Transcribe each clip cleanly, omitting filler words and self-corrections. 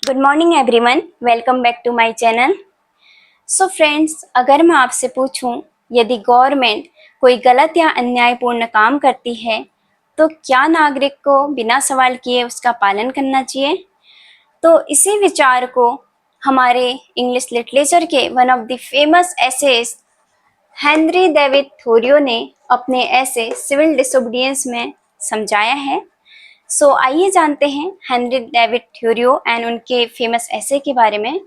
Good morning everyone, welcome back to my channel. So friends, अगर मैं आपसे पूछूं यदि गवर्नमेंट कोई गलत या अन्यायपूर्ण काम करती है तो क्या नागरिक को बिना सवाल किए उसका पालन करना चाहिए? तो इसी विचार को हमारे इंग्लिश लिटरेचर के one of the famous essays Henry David Thoreau ने अपने ऐसे सिविल डिसोबीडियंस में समझाया है। आइए जानते हैं हेनरी डेविड थोरियो एंड उनके फेमस ऐसे के बारे में।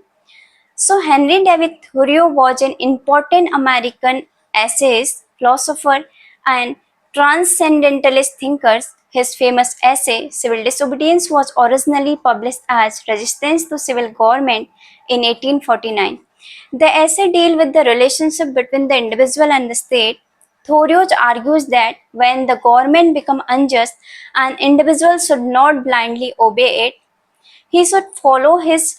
Henry David Thoreau was an important American essayist, philosopher, and transcendentalist thinker. His famous essay, Civil Disobedience, was originally published as Resistance to Civil Government in 1849. The essay deals with the relationship between the individual and the state. Thoreau argues that when the government becomes unjust, an individual should not blindly obey it. He should follow his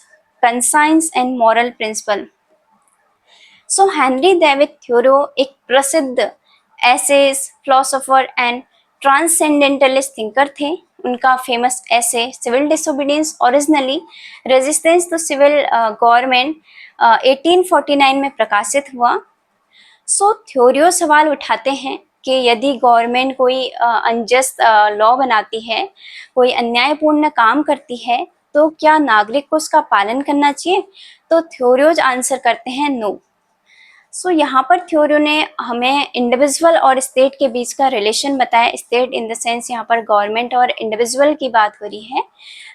conscience and moral principle. Henry David Thoreau एक प्रसिद्ध essayist, philosopher and transcendentalist thinker थे। उनका famous essay civil disobedience originally resistance to civil government 1849 में प्रकाशित हुआ। थ्योरियो सवाल उठाते हैं कि यदि गवर्नमेंट कोई अनजस्ट लॉ बनाती है, कोई अन्यायपूर्ण काम करती है, तो क्या नागरिक को उसका पालन करना चाहिए? तो थ्योरियोज आंसर करते हैं नो। यहाँ पर थ्योरियो ने हमें इंडिविजुअल और स्टेट के बीच का रिलेशन बताया। स्टेट इन द सेंस यहाँ पर गवर्नमेंट और इंडिविजुअल की बात हो रही है।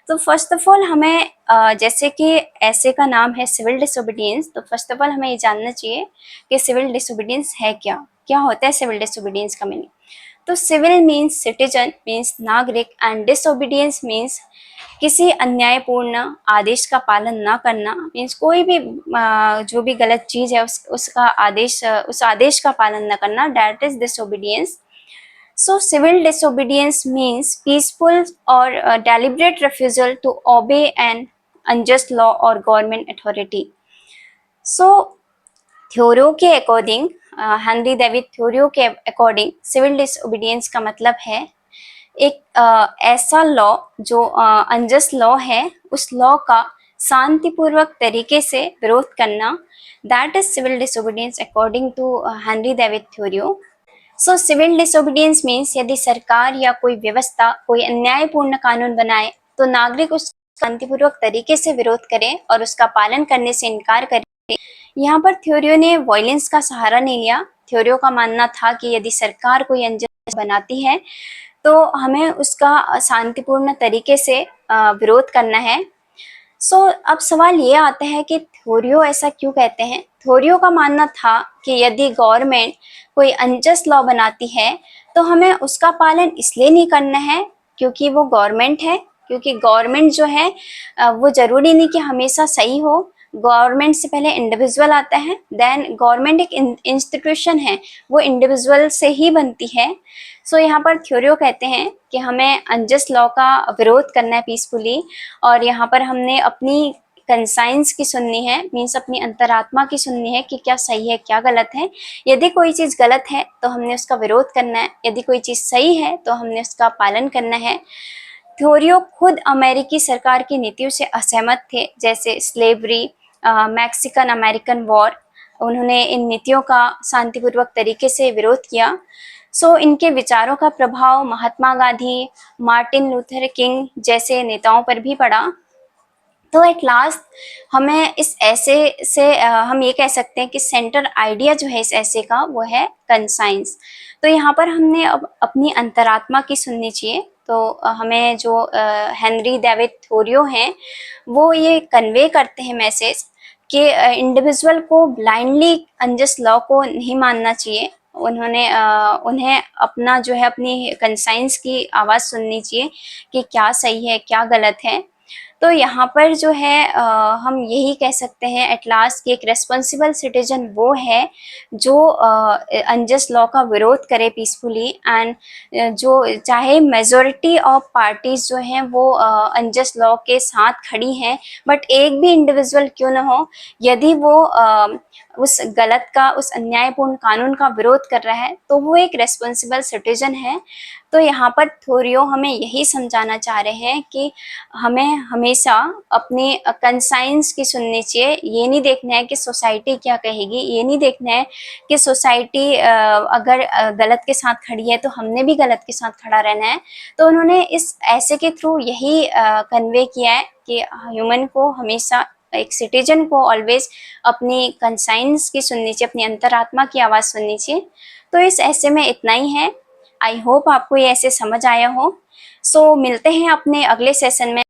तो फर्स्ट ऑफ ऑल हमें जैसे कि ऐसे का नाम है सिविल डिसोबीडियंस, तो फर्स्ट ऑफ ऑल हमें ये जानना चाहिए कि सिविल डिसोबीडियंस है क्या होता है सिविल डिसोबीडियंस का मीनिंग। तो सिविल मीन्स सिटीजन, मीन्स नागरिक, एंड डिसोबीडियंस मीन्स किसी अन्यायपूर्ण आदेश का पालन ना करना, मीन्स कोई भी जो भी गलत चीज है उस आदेश का पालन न करना, that is disobedience. Civil disobedience means peaceful or deliberate refusal to obey an unjust law or government authority. थ्योरियो के अकॉर्डिंग, हेनरी डेविड थ्योरियो के अकॉर्डिंग, सिविल डिसोबीडियंस का मतलब है एक ऐसा लॉ जो अनजस्ट लॉ है, उस लॉ का शांतिपूर्वक तरीके से विरोध करना, that is civil disobedience according to Henry David Thoreau. Civil disobedience means यदि सरकार या कोई व्यवस्था कोई अन्यायपूर्ण कानून बनाए तो नागरिक उस शांतिपूर्वक तरीके से विरोध करें और उसका पालन करने से इनकार करें। यहाँ पर थ्योरियो ने वायलेंस का सहारा नहीं लिया। थ्योरियो का मानना था कि यदि सरकार कोई अनजस्ट बनाती है तो हमें उसका शांतिपूर्ण तरीके से विरोध करना है। अब सवाल ये आता है कि थ्योरियो ऐसा क्यों कहते हैं। थ्योरियो का मानना था कि यदि गवर्नमेंट कोई अनजस्ट लॉ बनाती है तो हमें उसका पालन इसलिए नहीं करना है क्योंकि वो गवर्नमेंट है, क्योंकि गवर्नमेंट जो है वो जरूरी नहीं कि हमेशा सही हो। गवर्नमेंट से पहले इंडिविजुअल आता है, देन गवर्नमेंट एक इंस्टीट्यूशन है, वो इंडिविजुअल से ही बनती है। यहाँ पर थ्योरियो कहते हैं कि हमें अनजस्ट लॉ का विरोध करना है पीसफुली, और यहाँ पर हमने अपनी कंसाइंस की सुननी है, मीन्स अपनी अंतरात्मा की सुननी है कि क्या सही है क्या गलत है। यदि कोई चीज़ गलत है तो हमने उसका विरोध करना है, यदि कोई चीज़ सही है तो हमने उसका पालन करना है। थ्योरियो खुद अमेरिकी सरकार की नीतियों से असहमत थे, जैसे स्लेवरी, मैक्सिकन अमेरिकन वॉर। उन्होंने इन नीतियों का शांतिपूर्वक तरीके से विरोध किया। इनके विचारों का प्रभाव Mahatma Gandhi, Martin Luther king जैसे नेताओं पर भी पड़ा। तो एट लास्ट हमें इस ऐसे से हम ये कह सकते हैं कि सेंटर आइडिया जो है इस ऐसे का वो है कंसाइंस। तो यहाँ पर हमने अब अपनी अंतरात्मा की सुननी चाहिए। तो हमें जो हेनरी डेविड थोरियो हैं वो ये कन्वे करते हैं मैसेज कि इंडिविजुअल को ब्लाइंडली अनजस्ट लॉ को नहीं मानना चाहिए। उन्हें अपना जो है अपनी कंसाइंस की आवाज़ सुननी चाहिए कि क्या सही है क्या गलत है। तो यहाँ पर जो है हम यही कह सकते हैं एट लास्ट कि एक रेस्पॉन्सिबल सिटीजन वो है जो अनजस्ट लॉ का विरोध करे पीसफुली, एंड जो चाहे मेजॉरिटी ऑफ पार्टीज जो हैं वो अनजस्ट लॉ के साथ खड़ी हैं, बट एक भी इंडिविजुअल क्यों ना हो, यदि वो उस गलत का, उस अन्यायपूर्ण कानून का विरोध कर रहा है तो वो एक रेस्पॉन्सिबल सिटीजन है। तो यहाँ पर थ्योरियो हमें यही समझाना चाह रहे हैं कि हमें हमेशा अपनी कंसाइंस की सुननी चाहिए। ये नहीं देखना है कि सोसाइटी क्या कहेगी, ये नहीं देखना है कि सोसाइटी अगर गलत के साथ खड़ी है तो हमने भी गलत के साथ खड़ा रहना है। तो उन्होंने इस ऐसे के थ्रू यही कन्वे किया है कि ह्यूमन को हमेशा, एक सिटीजन को ऑलवेज अपनी कंसाइंस की सुननी चाहिए, अपनी अंतरात्मा की आवाज़ सुननी चाहिए। तो इस ऐसे में इतना ही है। आई होप आपको ये ऐसे समझ आया हो। सो मिलते हैं अपने अगले सेशन में।